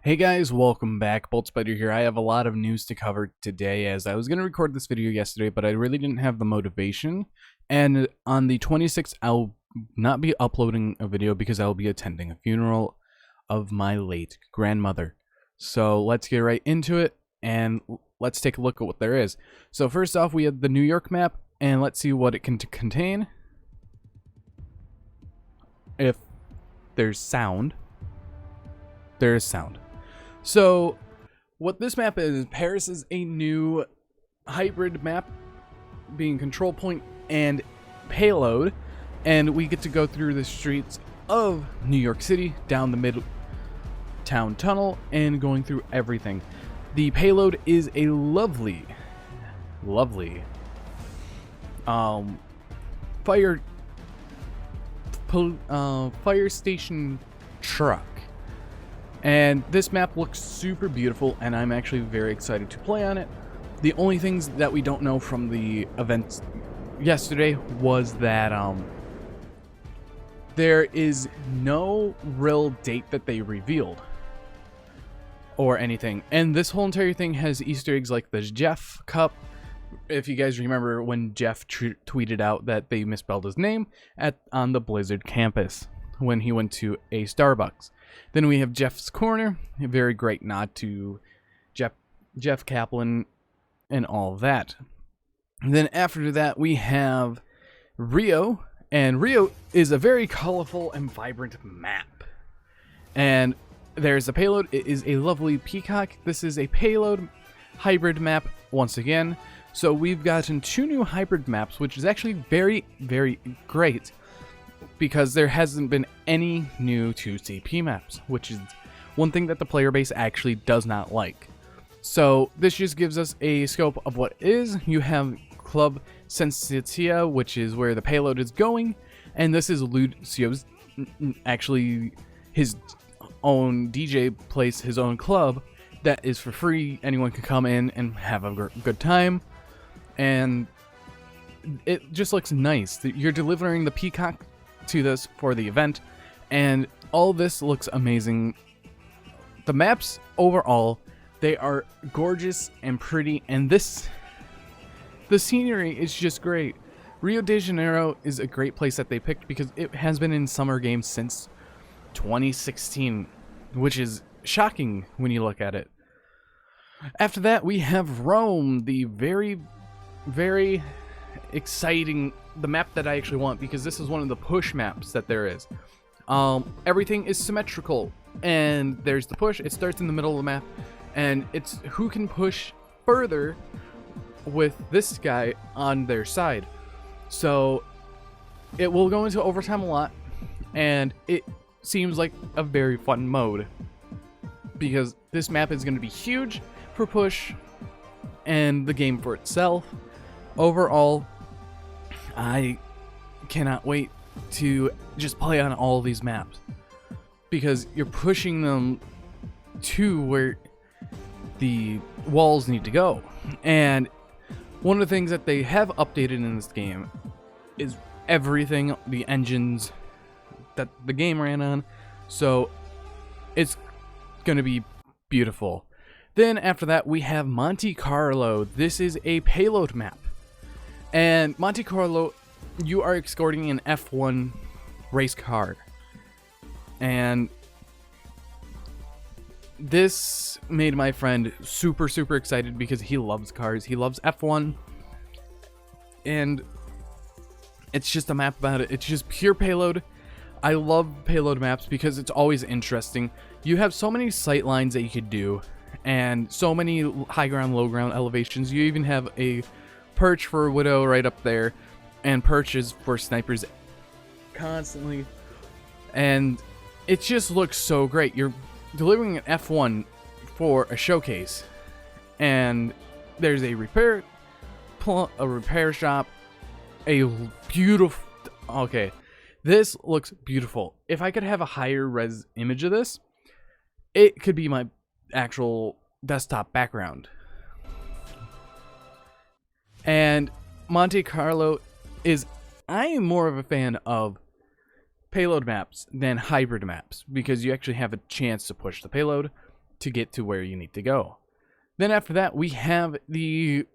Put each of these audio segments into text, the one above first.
Hey guys, welcome back. Bolt Spider here. I have a lot of news to cover today, as I was going to record this video yesterday, but I really didn't have the motivation. And on the 26th, I'll not be uploading a video because I'll be attending a funeral of my late grandmother. So let's get right into it, and let's take a look at what there is. So first off, we have the New York map, and let's see what it can contain. If there's sound, there is sound. So, what this map is, Paris is a new hybrid map, being control point and payload, and we get to go through the streets of New York City, down the Midtown Tunnel, and going through everything. The payload is a lovely fire station truck. And this map looks super beautiful, and I'm actually very excited to play on it. The only things that we don't know from the events yesterday was that there is no real date that they revealed or anything. And this whole entire thing has Easter eggs like the Jeff Cup. If you guys remember when Jeff tweeted out that they misspelled his name on the Blizzard campus when he went to a Starbucks. Then we have Jeff's Corner, a very great nod to Jeff Kaplan and all of that. And then after that, we have Rio, and Rio is a very colorful and vibrant map. And there's a payload. It is a lovely peacock. This is a payload hybrid map once again. So we've gotten two new hybrid maps, which is actually very, very great, because there hasn't been any new 2CP maps, which is one thing that the player base actually does not like. So this just gives us a scope of what is. You have Club Sensitia, which is where the payload is going, and this is Lucio's, actually his own DJ plays his own club that is for free. Anyone can come in and have a good time, and it just looks nice. You're delivering the peacock to this for the event, and all this looks amazing. The maps overall, they are gorgeous and pretty, and the scenery is just great. Rio de Janeiro is a great place that they picked because it has been in summer games since 2016, which is shocking when you look at it. After that, we have Rome, the very, very exciting, the map that I actually want, because this is one of the push maps that there is. Everything is symmetrical, and there's the push. It starts in the middle of the map, and it's who can push further with this guy on their side. So it will go into overtime a lot, and it seems like a very fun mode, because this map is going to be huge for push and the game for itself. Overall, I cannot wait to just play on all these maps, because you're pushing them to where the walls need to go. And one of the things that they have updated in this game is everything, the engines that the game ran on, so it's gonna be beautiful. Then after that, we have Monte Carlo. This is a payload map. And Monte Carlo, you are escorting an F1 race car. And this made my friend super, super excited because he loves cars. He loves F1. And it's just a map about it. It's just pure payload. I love payload maps because it's always interesting. You have so many sight lines that you could do, and so many high ground, low ground elevations. You even have a perch for a widow right up there, and perches for snipers constantly, and it just looks so great. You're delivering an F1 for a showcase, and there's a repair shop, a beautiful, okay, this looks beautiful. If I could have a higher res image of this, it could be my actual desktop background. And Monte Carlo is, I am more of a fan of payload maps than hybrid maps, because you actually have a chance to push the payload. to get to where you need to go. Then after that, we have the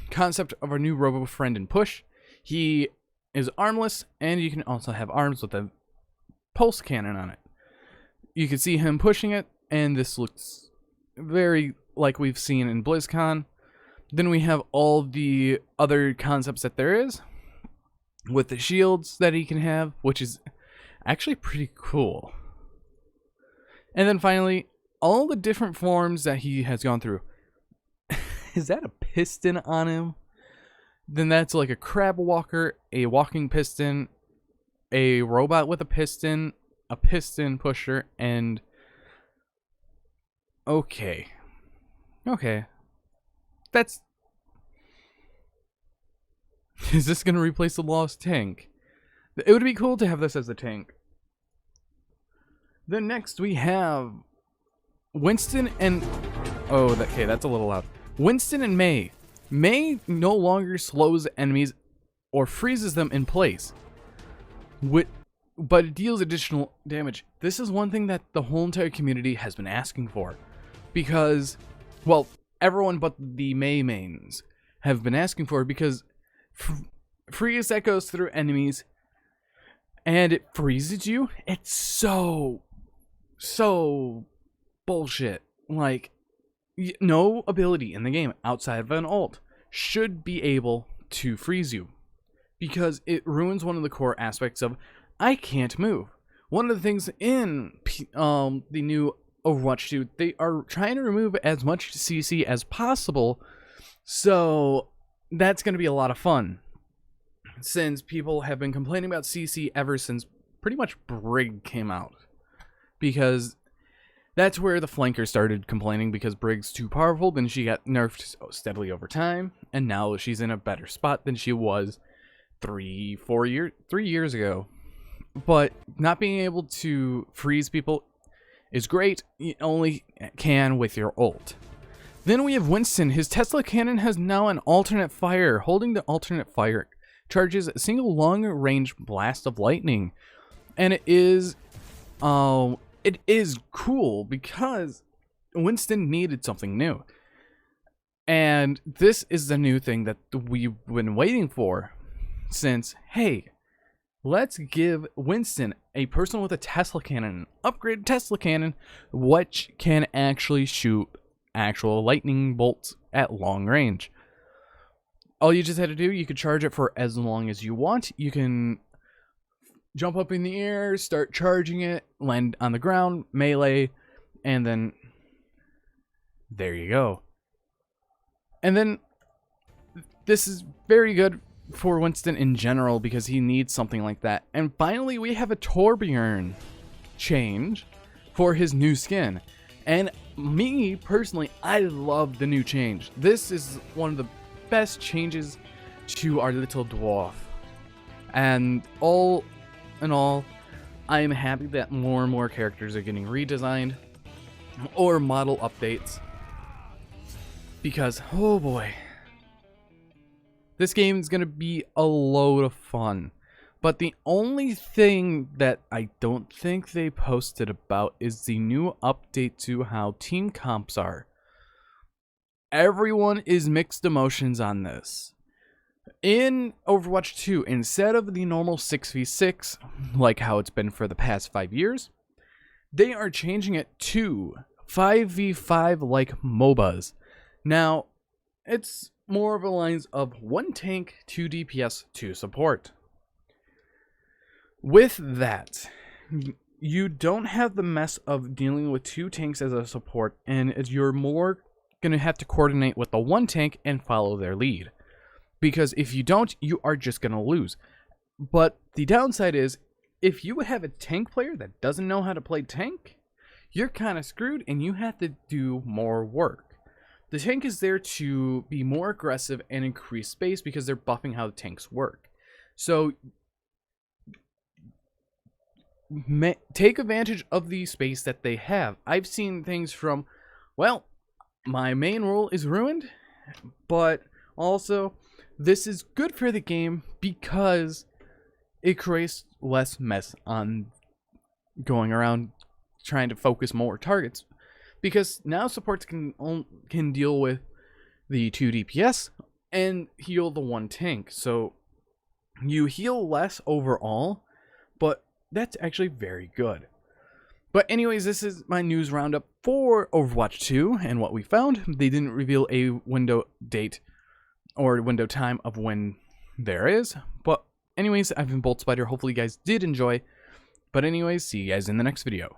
concept of our new Robo Friend and Push. He is armless, and you can also have arms with a pulse cannon on it. You can see him pushing it, and this looks very like we've seen in BlizzCon. Then we have all the other concepts that there is, with the shields that he can have, which is actually pretty cool. And then finally, all the different forms that he has gone through. Is that a piston on him? Then that's like a crab walker, a walking piston, a robot with a piston pusher, and... Okay. That's... Is this going to replace the lost tank? It would be cool to have this as a tank. Then next we have Winston and... Oh, okay, that's a little loud. Winston and May. May no longer slows enemies or freezes them in place, but it deals additional damage. This is one thing that the whole entire community has been asking for, because, well, everyone but the May mains have been asking for it, because freeze that goes through enemies and it freezes you. It's so bullshit. Like, no ability in the game outside of an ult should be able to freeze you, because it ruins one of the core aspects of I can't move. One of the things in the new Overwatch 2, they are trying to remove as much CC as possible, so that's going to be a lot of fun, since people have been complaining about CC ever since pretty much Brig came out, because that's where the flankers started complaining, because Brig's too powerful. Then she got nerfed steadily over time, and now she's in a better spot than she was 3 years ago. But not being able to freeze people is great. You only can with your ult. Then we have Winston. His Tesla cannon has now an alternate fire. Holding the alternate fire charges a single long-range blast of lightning, and it is cool because Winston needed something new. And this is the new thing that we've been waiting for, since, hey, let's give Winston, a person with a Tesla cannon, an upgraded Tesla cannon, which can actually shoot actual lightning bolts at long range. All you just had to do, you could charge it for as long as you want. You can jump up in the air, start charging it, land on the ground, melee, and then there you go. And then this is very good for Winston in general, because he needs something like that. And finally, we have a Torbjorn change for his new skin. And me, personally, I love the new change. This is one of the best changes to our little dwarf. And all in all, I am happy that more and more characters are getting redesigned or model updates, because, oh boy, this game is going to be a load of fun. But the only thing that I don't think they posted about is the new update to how team comps are. Everyone is mixed emotions on this. In Overwatch 2, instead of the normal 6v6, like how it's been for the past 5 years, they are changing it to 5v5 like MOBAs. Now, it's more of a lines of 1 tank, 2 DPS, 2 support. With that, you don't have the mess of dealing with 2 tanks as a support, and you're more going to have to coordinate with the 1 tank and follow their lead. Because if you don't, you are just going to lose. But the downside is, if you have a tank player that doesn't know how to play tank, you're kind of screwed and you have to do more work. The tank is there to be more aggressive and increase space, because they're buffing how the tanks work. So take advantage of the space that they have. I've seen things from, well, my main role is ruined, but also this is good for the game because it creates less mess on going around trying to focus more targets. because now supports can deal with the 2 DPS and heal the 1 tank. So you heal less overall, but that's actually very good. But anyways, this is my news roundup for Overwatch 2 and what we found. They didn't reveal a window date or window time of when there is. But anyways, I've been Bolt Spider. Hopefully you guys did enjoy. But anyways, see you guys in the next video.